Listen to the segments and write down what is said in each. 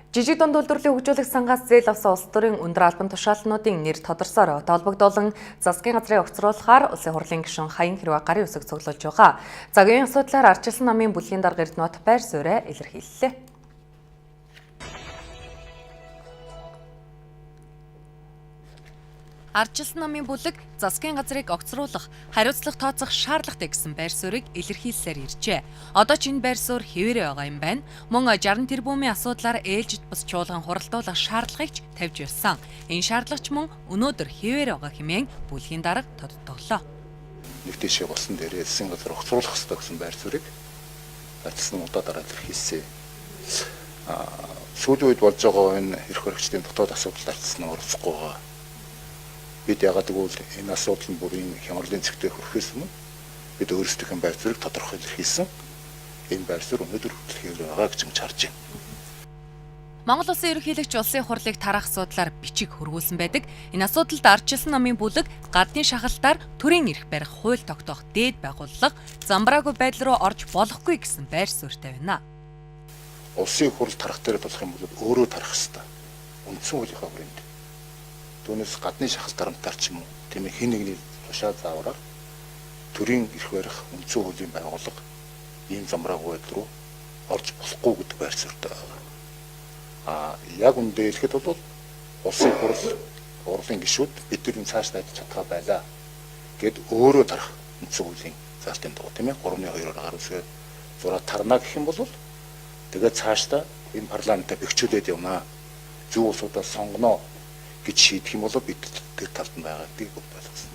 Жижиг дунд үйлдвэрлэлийг хөгжүүлэх сангаас зээл авсан улс төрийн өндөр албан тушаалтнуудын нэр тодорсоор холбогдуулан засгийн газрыг огцруулахаар улсын хурлын гишүүн Хаян Хэрвээ гарын үсэг цуглуулж байгаа. Цагийн асуудлаар ардчилсан намын бүлгийн дарга Эрдэнэт байр суурь илэрхийллээ. Ардчилсан намын бүлэг засгийн газрыг огцруулах, хариуцлага тооцох шаардлагатай гэсэн байр суурийг илэрхийлсээр иржээ. Одоо ч энэ байр суурь хэвээрээ байгаа юм байна. Мөн 60 тэрбумын асуудлаар ээлжид бус чуулган хуралдуулах шаардлагыг ч тавьж ирсэн. Энэ шаардлагач мөн өнөөдөр хэвээрээ байгаа хэмээн бүлгийн дарга тодтоглоо. Нэг тийшээ болсон дээрээ засгийн газар огцруулах хэрэгтэй гэсэн байр суурийг ардчилсан удаа дараа илэрхийлсэн. Сүүлийн үед болж байгаа энэ эрх баригчдын дотоод асуудал ардчилсан оролцохгүй байгаа. Бид ягаад гэвэл энэ асуудал нь бүрийн хямралын зэгтээ хүрэхээс өмнө бид өөрсдийнхөө байр суурийг тодорхой илэрхийлсэн. Энэ байр суурь өнөөдөр илэрхийлж байгаа гэж харж байна. Монгол Улсын ерөнхийлөгч улсын хурлыг тарах асуудлаар бичиг хөрвүүлсэн байдаг. Энэ асуудалд ардчилсан намын бүлэг гадны шахалтаар төрийн эрх барих хууль тогтоох дээд байгууллага замбраагүй байдал руу орж болохгүй гэсэн байр суурьтай байна. Улсын хурл тарах дээр болох юм бол өөрөө тарах хэрэгтэй. Үндсэн хуулийнхаа хүрээнд. Түүнээс гадны шахалт тарамтаар ч юм уу тийм ээ хин нэгний тушаа заавраар төрийн эрх барих үндсэн хуулийн байгууллага ийм замбраагүй байдал руу орж болохгүй гэдэг байр суурьтай байгаа. Яг үндэ хэлэхэд бол улсын хурл урлын гишүүд бидний цааш дайж чадхаа байлаа гэд өөрөө тарах үндсэн хуулийн заалтын дагуу тийм ээ 3-2-оор гар үсгээ зураа тарна гэх юм бол тэгээд цаашдаа энэ парламентаа бэхжүүлээд явна. Зүүн улсуудаас сонгоно гэж шийдэх юм бол бид тэр талд нь байгаа гэдгийг ойлгосон.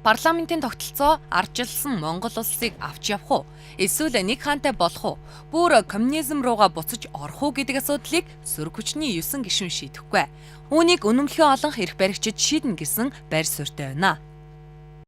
Парламентын тогтолцоо ардчилсан Монгол улсыг авч явах уу? Эсвэл нэг хаантай болох уу? Бүр коммунизм руугаа буцаж орох уу гэдэг асуудлыг сөрөг хүчний 9 гишүүн шийдэхгүй. Үүнийг үнэмлэхээ олон эрх баригчид шийднэ гэсэн байр суурьтай байна.